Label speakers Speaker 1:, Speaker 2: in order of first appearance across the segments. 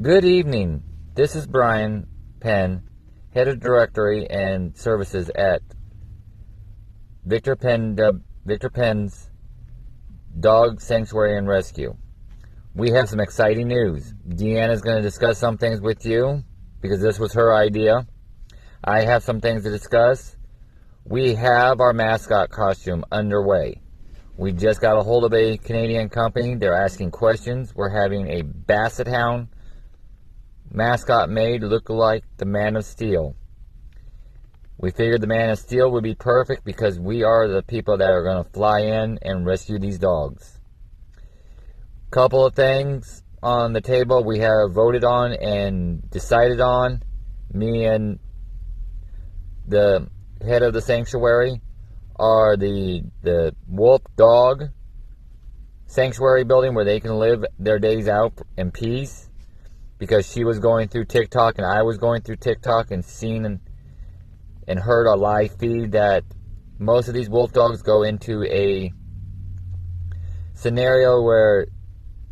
Speaker 1: Good evening. This is Brian Penn, Head of Directory and Services at Victor Penn's Dog Sanctuary and Rescue. We have some exciting news. Deanna's going to discuss some things with you because this was her idea. I have some things to discuss. We have our mascot costume underway. We just got a hold of a Canadian company. They're asking questions. We're having a Basset Hound mascot made look like the Man of Steel. We figured the Man of Steel would be perfect because we are the people that are going to fly in and rescue these dogs. Couple of things on the table we have voted on and decided on. Me and the head of the sanctuary are the Wolf Dog Sanctuary building where they can live their days out in peace, because she was going through TikTok and I was going through TikTok and seen and heard a live feed that most of these wolf dogs go into a scenario where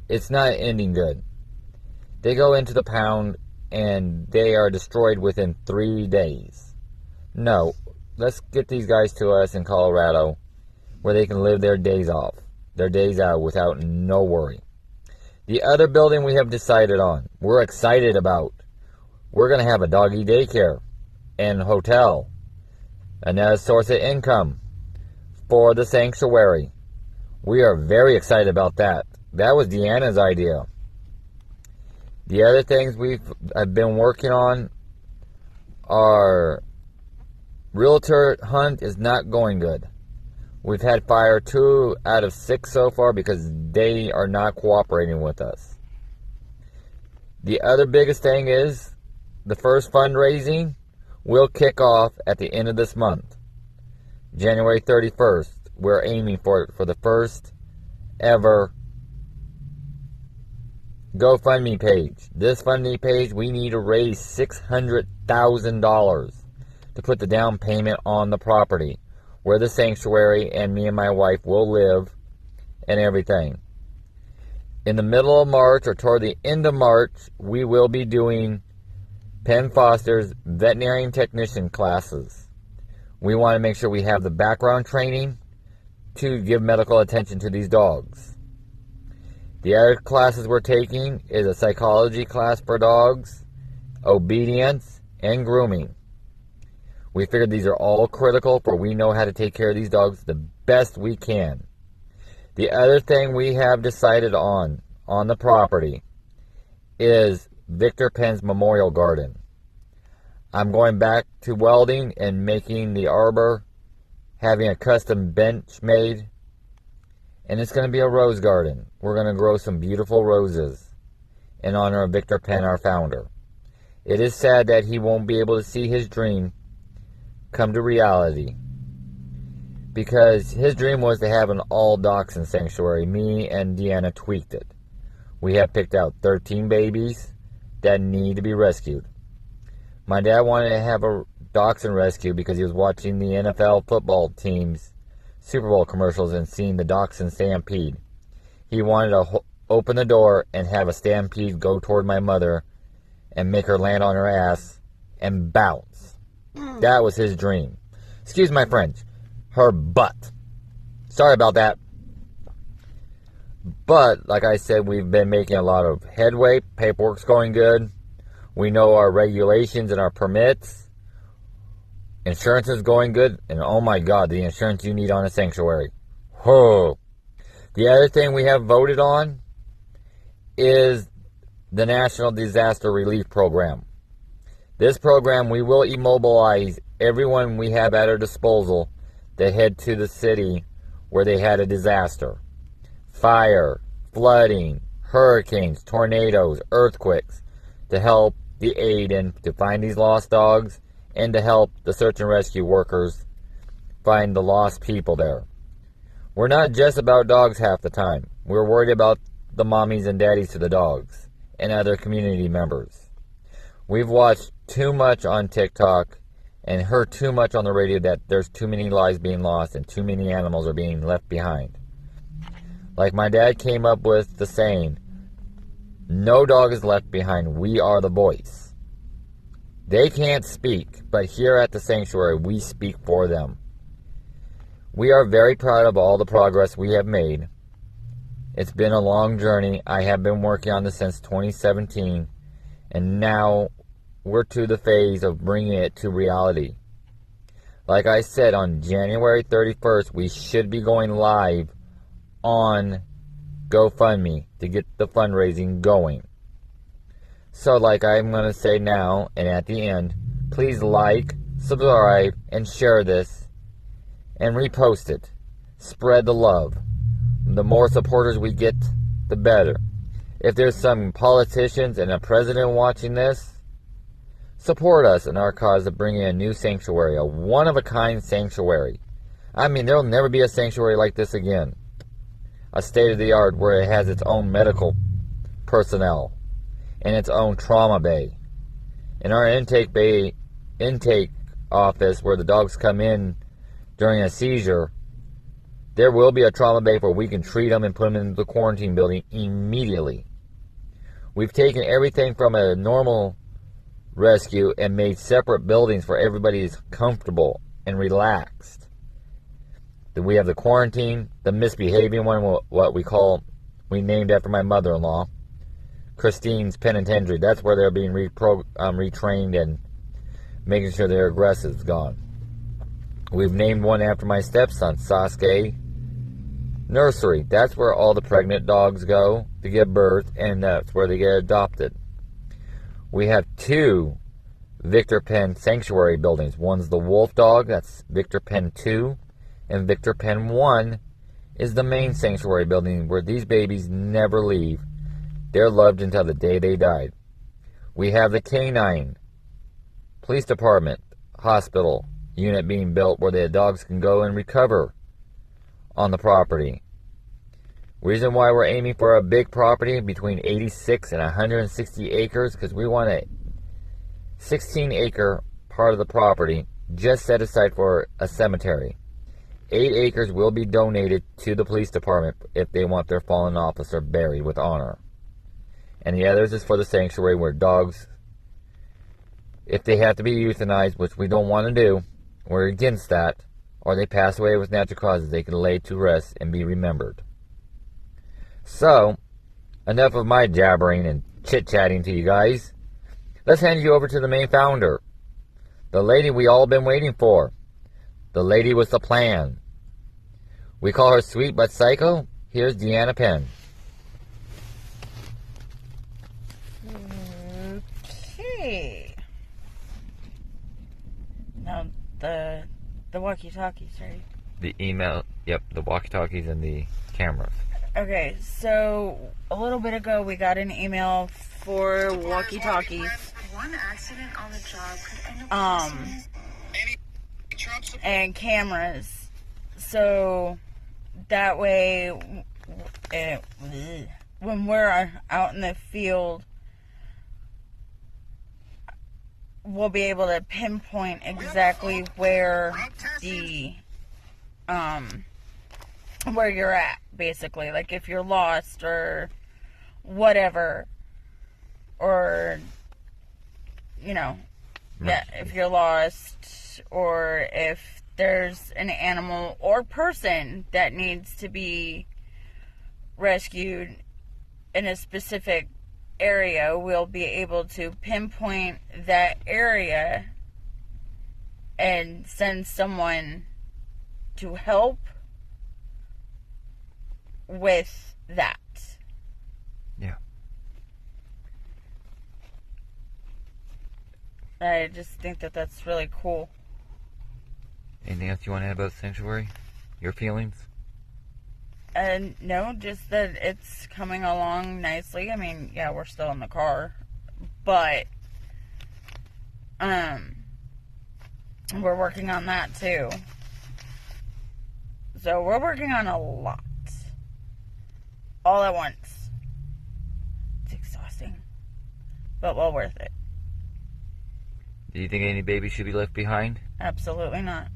Speaker 1: it's not ending good. They go into the pound and they are destroyed within 3 days. No, let's get these guys to us in Colorado where they can live their days off, their days out without no worry. The other building we have decided on, we're excited about. We're going to have a doggy daycare and hotel. Another source of income for the sanctuary. We are very excited about that. That was Deanna's idea. The other things I've been working on are realtor hunt is not going good. We've had fire 2 out of 6 so far because they are not cooperating with us. The other biggest thing is the first fundraising will kick off at the end of this month. January 31st. We're aiming for it for the first ever GoFundMe page. This funding page, we need to raise $600,000 to put the down payment on the property where the sanctuary and me and my wife will live and everything. In the middle of March or toward the end of March, we will be doing Penn Foster's veterinarian technician classes. We want to make sure we have the background training to give medical attention to these dogs. The other classes we're taking is a psychology class for dogs, obedience, and grooming. We figured these are all critical for we know how to take care of these dogs the best we can. The other thing we have decided on the property is Victor Penn's Memorial Garden. I'm going back to welding and making the arbor, having a custom bench made, and it's going to be a rose garden. We're going to grow some beautiful roses in honor of Victor Penn, our founder. It is sad that he won't be able to see his dream come to reality, because his dream was to have an all-dachshund sanctuary. Me and Deanna tweaked it. We have picked out 13 babies that need to be rescued. My dad wanted to have a dachshund rescue because he was watching the NFL football team's Super Bowl commercials and seeing the dachshund stampede. He wanted to open the door and have a stampede go toward my mother and make her land on her ass and bounce. That was his dream. Excuse my French. Her butt. Sorry about that. But, like I said, we've been making a lot of headway. Paperwork's going good. We know our regulations and our permits. Insurance is going good. And oh my God, the insurance you need on a sanctuary. Whoa. The other thing we have voted on is the National Disaster Relief Program. This program, we will immobilize everyone we have at our disposal that head to the city where they had a disaster. Fire, flooding, hurricanes, tornadoes, earthquakes, to help the aid and to find these lost dogs and to help the search and rescue workers find the lost people there. We're not just about dogs half the time. We're worried about the mommies and daddies to the dogs and other community members. We've watched too much on TikTok and heard too much on the radio that there's too many lives being lost and too many animals are being left behind. Like my dad came up with the saying, No dog is left behind. We are the voice. They can't speak, but here at the sanctuary, we speak for them. We are very proud of all the progress we have made. It's been a long journey. I have been working on this since 2017, and now we're to the phase of bringing it to reality. Like I said, on January 31st, we should be going live on GoFundMe to get the fundraising going. So like I'm going to say now and at the end, please like, subscribe, and share this, and repost it. Spread the love. The more supporters we get, the better. If there's some politicians and a president watching this, support us in our cause of bringing a new sanctuary, a one-of-a-kind sanctuary. I mean, there'll never be a sanctuary like this again. A state-of-the-art where it has its own medical personnel and its own trauma bay. In our intake office where the dogs come in during a seizure, there will be a trauma bay where we can treat them and put them into the quarantine building immediately. We've taken everything from a normal rescue and made separate buildings for everybody is comfortable and relaxed. Then we have the quarantine, the misbehaving one, what we named after my mother-in-law, Christine's Penitentiary. That's where they're being retrained and making sure their aggressive is gone. We've named one after my stepson, Sasuke Nursery. That's where all the pregnant dogs go to give birth, and that's where they get adopted. We have 2 Victor Penn Sanctuary buildings. One's the Wolf Dog, that's Victor Penn 2, and Victor Penn 1 is the main sanctuary building where these babies never leave. They're loved until the day they died. We have the Canine Police Department Hospital unit being built where the dogs can go and recover on the property. Reason why we're aiming for a big property between 86 and 160 acres, because we want a 16-acre part of the property just set aside for a cemetery. 8 acres will be donated to the police department if they want their fallen officer buried with honor. And the others is for the sanctuary where dogs, if they have to be euthanized, which we don't want to do, we're against that, or they pass away with natural causes, they can lay to rest and be remembered. So, enough of my jabbering and chit-chatting to you guys. Let's hand you over to the main founder. The lady we all been waiting for. The lady with the plan. We call her sweet but psycho. Here's Deanna Penn.
Speaker 2: Okay. Now, the walkie-talkies, right?
Speaker 1: The email, yep, the walkie-talkies and the cameras.
Speaker 2: Okay, so a little bit ago we got an email for walkie-talkies.
Speaker 3: One accident on the job could end up
Speaker 2: and cameras. So that way, when we're out in the field, we'll be able to pinpoint exactly where where you're at, basically. Like if you're lost or whatever, or if you're lost, or if there's an animal or person that needs to be rescued in a specific area, we'll be able to pinpoint that area and send someone to help with that.
Speaker 1: Yeah.
Speaker 2: I just think that that's really cool.
Speaker 1: Anything else you want to add about Sanctuary? Your feelings?
Speaker 2: No, just that it's coming along nicely. I mean, yeah, we're still in the car, but we're working on that too. So we're working on a lot, all at once. It's exhausting, but well worth it.
Speaker 1: Do you think any baby should be left behind?
Speaker 2: Absolutely not.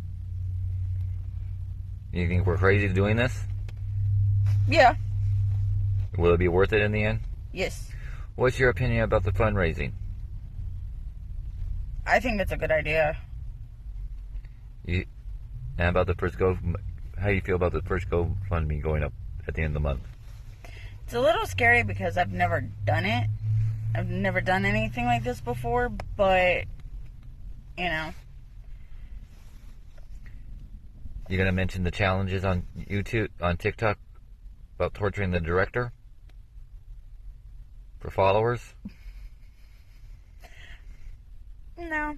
Speaker 1: You think we're crazy doing this?
Speaker 2: Yeah.
Speaker 1: Will it be worth it in the end?
Speaker 2: Yes.
Speaker 1: What's your opinion about the fundraising?
Speaker 2: I think it's a good idea.
Speaker 1: And about the first how do you feel about the first GoFundMe going up at the end of the month?
Speaker 2: It's a little scary because I've never done it. I've never done anything like this before, but, you know.
Speaker 1: You gonna mention the challenges on YouTube, on TikTok, about torturing the director for followers?
Speaker 2: No.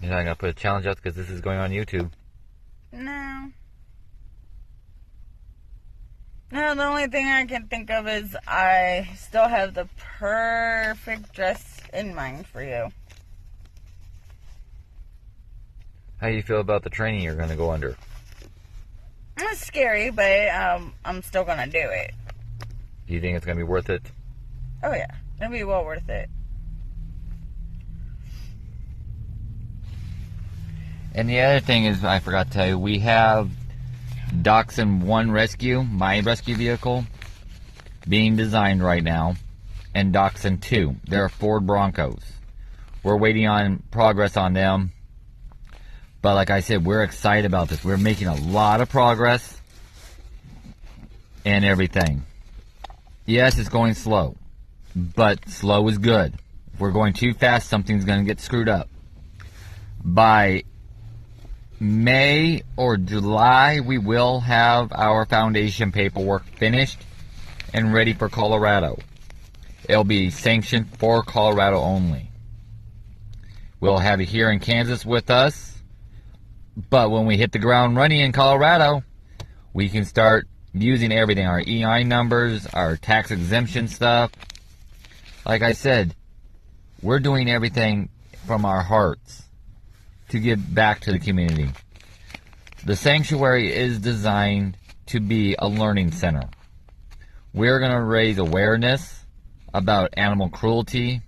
Speaker 1: You're not gonna put a challenge out because this is going on YouTube.
Speaker 2: No. No, the only thing I can think of is I still have the perfect dress in mind for you.
Speaker 1: How do you feel about the training you're gonna go under?
Speaker 2: It's scary, but I'm still gonna do it.
Speaker 1: Do you think it's gonna be worth it?
Speaker 2: Oh yeah, it'll be well worth it.
Speaker 1: And the other thing is, I forgot to tell you, we have Dachshund 1 Rescue, my rescue vehicle, being designed right now, and Dachshund 2. They're Ford Broncos. We're waiting on progress on them. But like I said, we're excited about this. We're making a lot of progress and everything. Yes, it's going slow, but slow is good. If we're going too fast, something's going to get screwed up. By May or July, we will have our foundation paperwork finished and ready for Colorado. It'll be sanctioned for Colorado only. We'll have it here in Kansas with us. But when we hit the ground running in Colorado, we can start using everything. Our EI numbers, our tax exemption stuff. Like I said, we're doing everything from our hearts to give back to the community. The sanctuary is designed to be a learning center. We're going to raise awareness about animal cruelty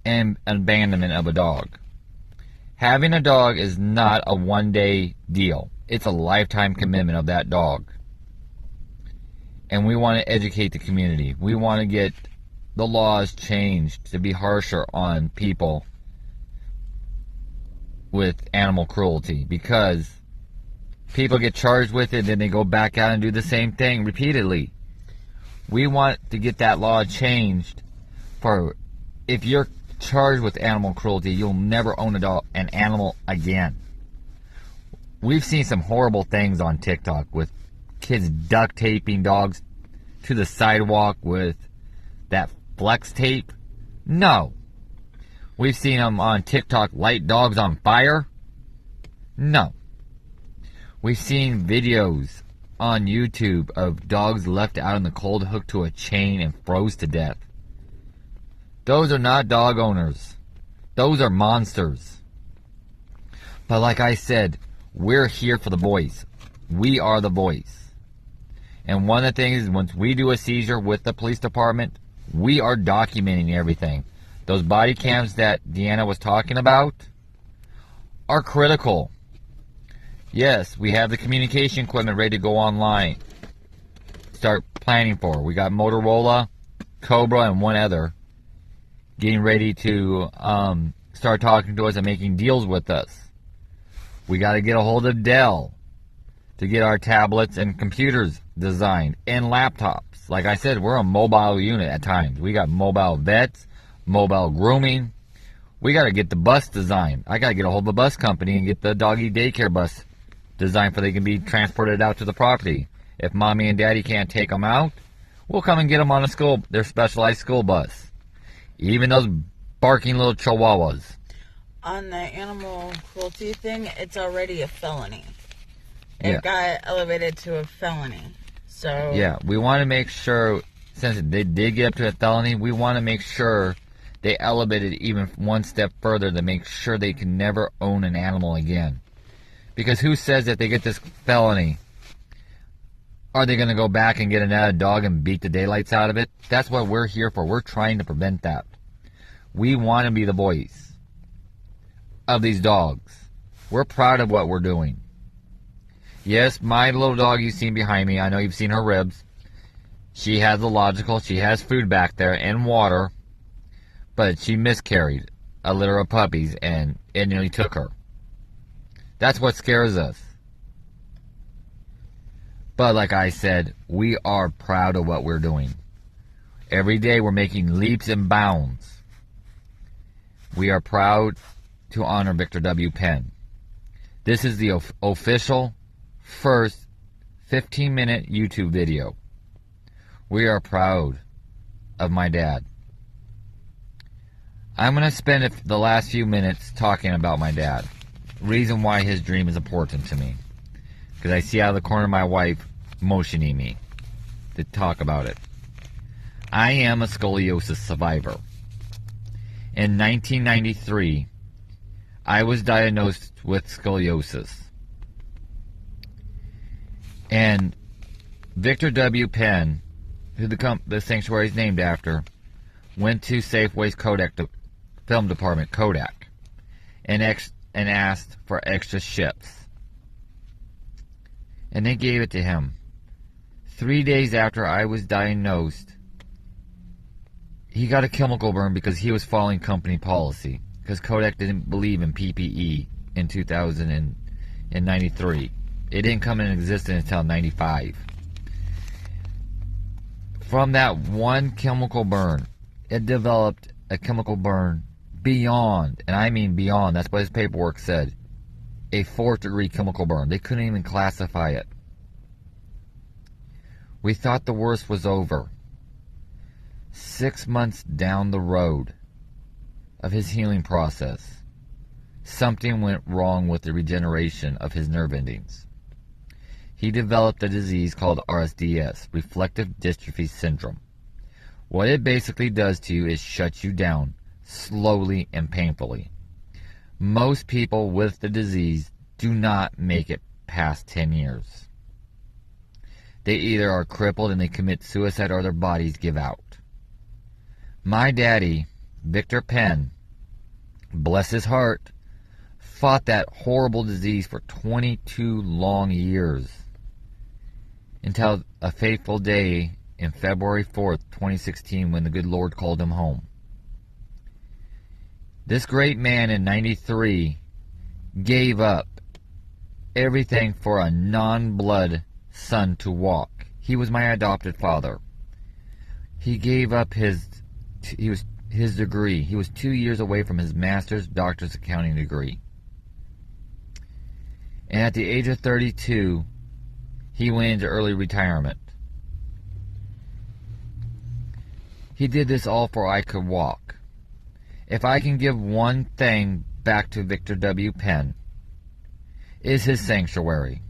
Speaker 1: and abandonment of a dog. Having a dog is not a one-day deal. It's a lifetime commitment of that dog. And we want to educate the community. We want to get the laws changed to be harsher on people with animal cruelty, because people get charged with it, then they go back out and do the same thing repeatedly. We want to get that law changed for, if you're charged with animal cruelty, you'll never own an animal again. We've seen some horrible things on TikTok with kids duct taping dogs to the sidewalk with that flex tape. No. We've seen them on TikTok light dogs on fire. No. We've seen videos on YouTube of dogs left out in the cold hooked to a chain and froze to death. Those are not dog owners. Those are monsters. But like I said, we're here for the voice. We are the voice. And one of the things is, once we do a seizure with the police department, we are documenting everything. Those body cams that Deanna was talking about are critical. Yes, we have the communication equipment ready to go online. Start planning for. We got Motorola, Cobra, and one other getting ready to start talking to us and making deals with us. We got to get a hold of Dell to get our tablets and computers designed, and laptops. Like I said, we're a mobile unit at times. We got mobile vets, mobile grooming. We got to get the bus designed. I got to get a hold of the bus company and get the doggy daycare bus designed so they can be transported out to the property. If mommy and daddy can't take them out, we'll come and get them on their specialized school bus. Even those barking little chihuahuas.
Speaker 2: On the animal cruelty thing, it's already a felony. It
Speaker 1: Yeah.
Speaker 2: got elevated to a felony. So
Speaker 1: Yeah, we want to make sure, since they did get up to a felony, we want to make sure they elevate it even one step further to make sure they can never own an animal again. Because who says that they get this felony, are they going to go back and get another dog and beat the daylights out of it? That's what we're here for. We're trying to prevent that. We want to be the voice of these dogs. We're proud of what we're doing. Yes, my little dog you've seen behind me, I know you've seen her ribs. She has a logical, she has food back there and water, but she miscarried a litter of puppies and it nearly took her. That's what scares us. But like I said, we are proud of what we're doing. Every day we're making leaps and bounds. We are proud to honor Victor W. Penn. This is the official first 15-minute YouTube video. We are proud of my dad. I'm going to spend the last few minutes talking about my dad. Reason why his dream is important to me. Because I see out of the corner of my wife motioning me to talk about it. I am a scoliosis survivor. In 1993, I was diagnosed with scoliosis. And Victor W. Penn, who the sanctuary is named after, went to Safeway's Kodak film department, Kodak, and asked for extra ships. And they gave it to him. 3 days after I was diagnosed, he got a chemical burn because he was following company policy. Because Kodak didn't believe in PPE in 2093. It didn't come into existence until 95. From that one chemical burn, it developed a chemical burn beyond, and I mean beyond, that's what his paperwork said, a 4th degree chemical burn. They couldn't even classify it. We thought the worst was over. 6 months down the road of his healing process, something went wrong with the regeneration of his nerve endings. He developed a disease called RSDS, Reflective Dystrophy Syndrome. What it basically does to you is shut you down slowly and painfully. Most people with the disease do not make it past 10 years. They either are crippled and they commit suicide or their bodies give out. My daddy, Victor Penn, bless his heart, fought that horrible disease for 22 long years until a fateful day in February 4th, 2016, when the good Lord called him home. This great man in 93 gave up everything for a non-blood son to walk. He was my adopted father. He gave up his degree. He was 2 years away from his master's doctor's accounting degree. And at the age of 32, he went into early retirement. He did this all for I could walk. If I can give one thing back to Victor W. Penn, is his sanctuary.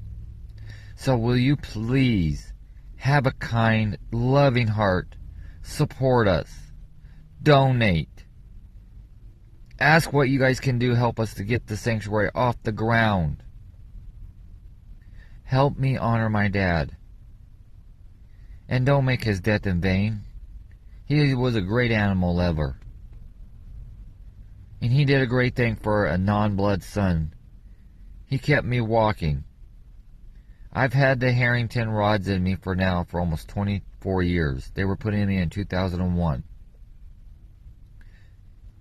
Speaker 1: So will you please have a kind, loving heart, support us, donate, ask what you guys can do to help us to get the sanctuary off the ground. Help me honor my dad. And don't make his death in vain. He was a great animal lover. And he did a great thing for a non-blood son. He kept me walking. I've had the Harrington rods in me for almost 24 years. They were put in me in 2001.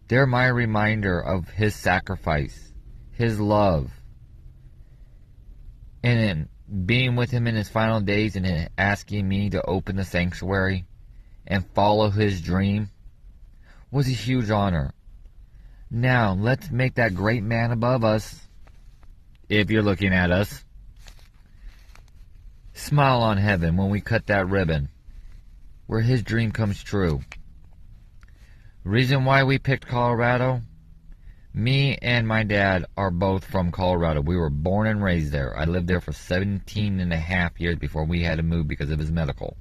Speaker 1: They're my reminder of his sacrifice, his love. And in being with him in his final days and asking me to open the sanctuary and follow his dream was a huge honor. Now, let's make that great man above us, if you're looking at us, smile on heaven when we cut that ribbon, where his dream comes true. Reason why we picked Colorado? Me and my dad are both from Colorado. We were born and raised there. I lived there for 17 and a half years before we had to move because of his medical.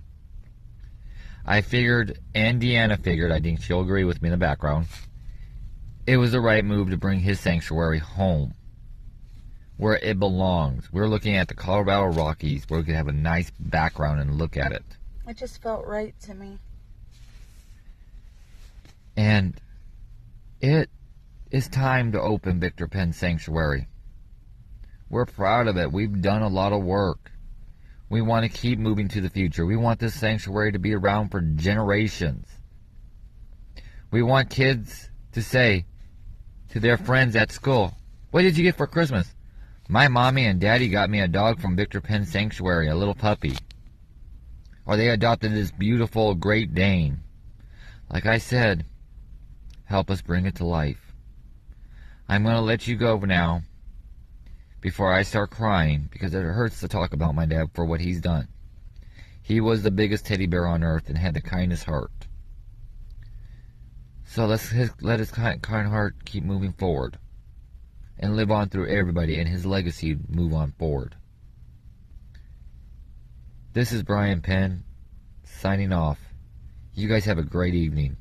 Speaker 1: I figured, and Deanna figured, I think she'll agree with me in the background, it was the right move to bring his sanctuary home, where it belongs. We're looking at the Colorado Rockies, where we could have a nice background and look at it.
Speaker 2: It just felt right to me.
Speaker 1: And it is time to open Victor Penn Sanctuary. We're proud of it. We've done a lot of work. We want to keep moving to the future. We want this sanctuary to be around for generations. We want kids to say to their friends at school, "What did you get for Christmas?" "My mommy and daddy got me a dog from Victor Penn Sanctuary, a little puppy." Or they adopted this beautiful Great Dane. Like I said, help us bring it to life. I'm going to let you go now before I start crying, because it hurts to talk about my dad for what he's done. He was the biggest teddy bear on earth and had the kindest heart. So let his kind heart keep moving forward and live on through everybody, and his legacy move on forward. This is Brian Penn signing off. You guys have a great evening.